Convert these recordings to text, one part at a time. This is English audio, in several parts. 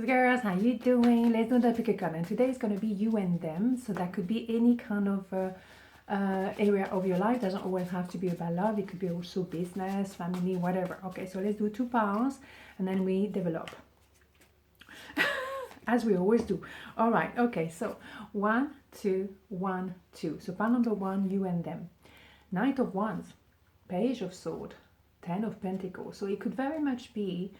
Girls, how you doing? Let's do the pickacard, and today is going to be you and them. So that could be any kind of area of your life. Doesn't always have to be about love. It could be also business, family, whatever. Okay, so let's do 2 piles and then we develop as we always do. All right. Okay, so 1 2 1 2. So pile number 1, you and them. Knight of Wands, Page of Sword, 10 of Pentacles. So it could very much be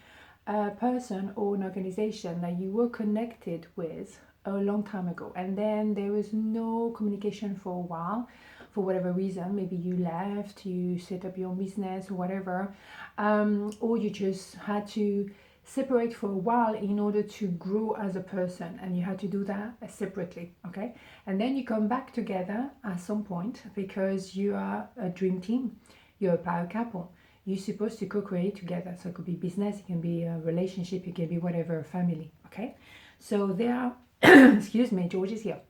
a person or an organization that you were connected with a long time ago, and then there was no communication for a while for whatever reason. Maybe you left, you set up your own business or whatever, or you just had to separate for a while in order to grow as a person, and you had to do that separately. Okay, and then you come back together at some point because you are a dream team, you're a power couple. You're supposed to co-create together. So it could be business, it can be a relationship, it can be whatever, family. Okay, so they are excuse me, George is here.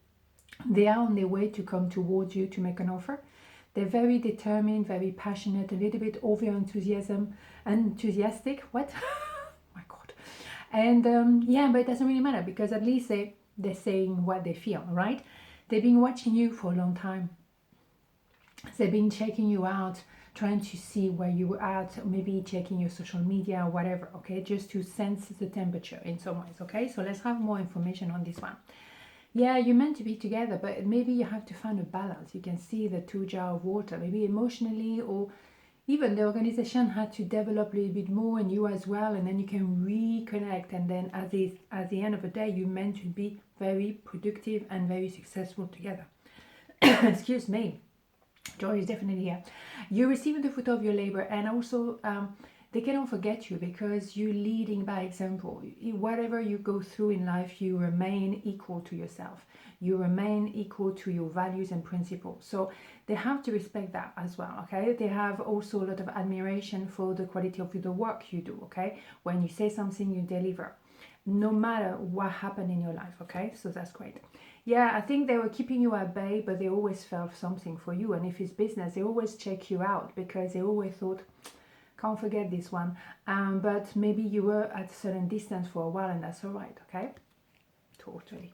They are on their way to come towards you to make an offer. They're very determined, very passionate, a little bit over enthusiastic. What? My God. And yeah, but it doesn't really matter because at least they're saying what they feel, right? They've been watching you for a long time. They've been checking you out, trying to see where you were at, maybe checking your social media or whatever, okay, just to sense the temperature in some ways. Okay, so let's have more information on this one. Yeah, you're meant to be together, but maybe you have to find a balance. You can see the 2 jars of water, maybe emotionally, or even the organization had to develop a little bit more, and you as well, and then you can reconnect, and then at the end of the day, you're meant to be very productive and very successful together. Excuse me. Joy is definitely here. You receive the fruit of your labor, and also they cannot forget you because you're leading by example. Whatever you go through in life, you remain equal to yourself. You remain equal to your values and principles. So they have to respect that as well, okay? They have also a lot of admiration for the quality of the work you do, okay? When you say something, you deliver, no matter what happened in your life, okay? So that's great. Yeah, I think they were keeping you at bay, but they always felt something for you. And if it's business, they always check you out because they always thought, can't forget this one. But maybe you were at a certain distance for a while, and that's all right, okay? Totally.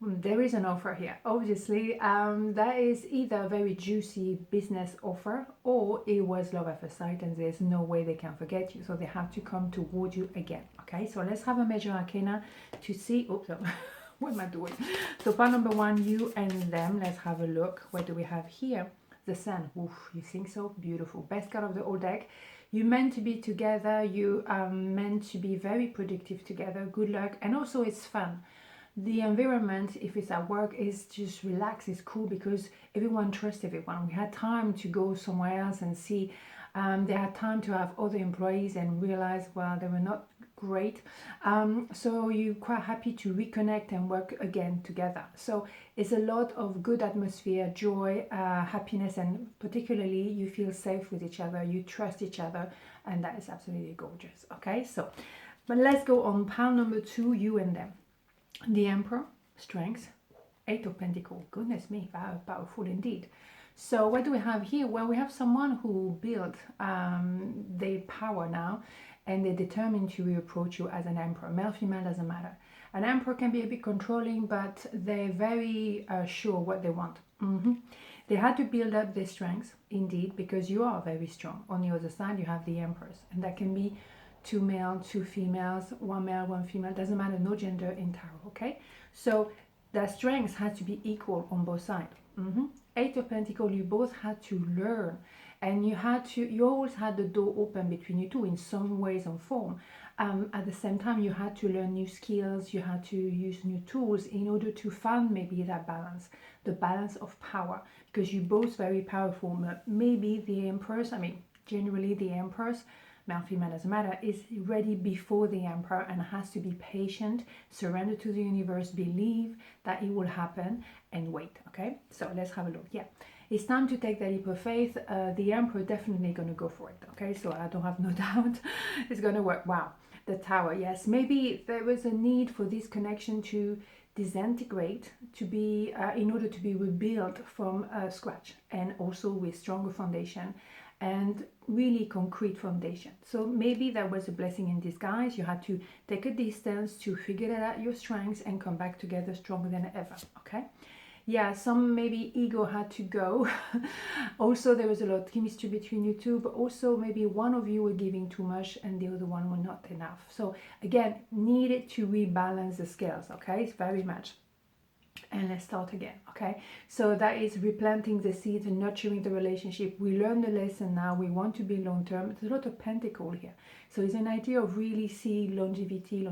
There is an offer here, obviously. That is either a very juicy business offer or it was love at first sight, and there's no way they can forget you. So they have to come toward you again, okay? So let's have a major arcana to see. Oops, what am I doing? So pile number 1, you and them. Let's have a look. What do we have here? The Sun. Oof, you think so? Beautiful. Best card of the whole deck. You're meant to be together. You are meant to be very productive together. Good luck. And also it's fun. The environment, if it's at work, is just relaxed. It's cool because everyone trusts everyone. We had time to go somewhere else and see. They had time to have other employees and realize, well, they were not great. So you're quite happy to reconnect and work again together. So it's a lot of good atmosphere, joy, happiness, and particularly you feel safe with each other, you trust each other, and that is absolutely gorgeous. Okay, so but let's go on pile number 2, you and them. The Emperor, Strength, 8 of Pentacles. Goodness me, powerful indeed. So what do we have here? Well, we have someone who built their power now, and they're determined to approach you as an emperor. Male, female, doesn't matter. An emperor can be a bit controlling, but they're very sure what they want. They had to build up their strengths, indeed, because you are very strong. On the other side, you have the emperors, and that can be 2 male, 2 females, 1 male, 1 female, doesn't matter, no gender in tarot, okay? So the strengths had to be equal on both sides. 8 of Pentacles, you both had to learn, and you always had the door open between you two in some ways or form. At the same time, you had to learn new skills, you had to use new tools in order to find maybe that balance, the balance of power, because you're both very powerful. Maybe the Empress, generally the Empress, male, female, doesn't matter, is ready before the Emperor and has to be patient, surrender to the universe, believe that it will happen, and wait, okay? So let's have a look. Yeah, it's time to take that leap of faith. The Emperor definitely going to go for it, okay? So I don't have no doubt it's going to work. Wow, the Tower, yes. Maybe there was a need for this connection to disintegrate, to be in order to be rebuilt from scratch, and also with stronger foundation. and really concrete foundation. So maybe that was a blessing in disguise. You had to take a distance to figure out your strengths and come back together stronger than ever. Okay. Yeah, some maybe ego had to go. Also, there was a lot of chemistry between you two, but also maybe one of you were giving too much and the other one were not enough. So again, needed to rebalance the scales. Okay, it's very much. And let's start again. Okay, so that is replanting the seeds and nurturing the relationship. We learned the lesson, now we want to be long term. There's a lot of pentacle here, so it's an idea of really see longevity.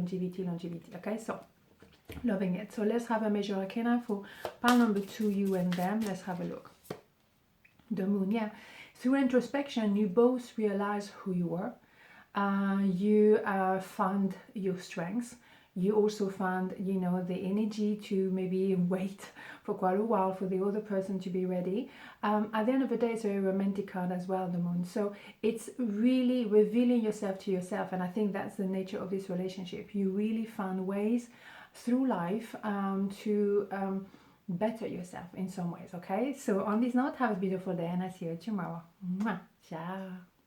Okay, so loving it. So let's have a major arcana for pile number 2, you and them. Let's have a look. The moon. Yeah, through introspection you both realize who you are. You found your strengths. You also found, you know, the energy to maybe wait for quite a while for the other person to be ready. At the end of the day, it's a very romantic card as well, the moon. So it's really revealing yourself to yourself, and I think that's the nature of this relationship. You really found ways through life to better yourself in some ways. Okay, so on this note, have a beautiful day, and I see you tomorrow. Mwah. Ciao.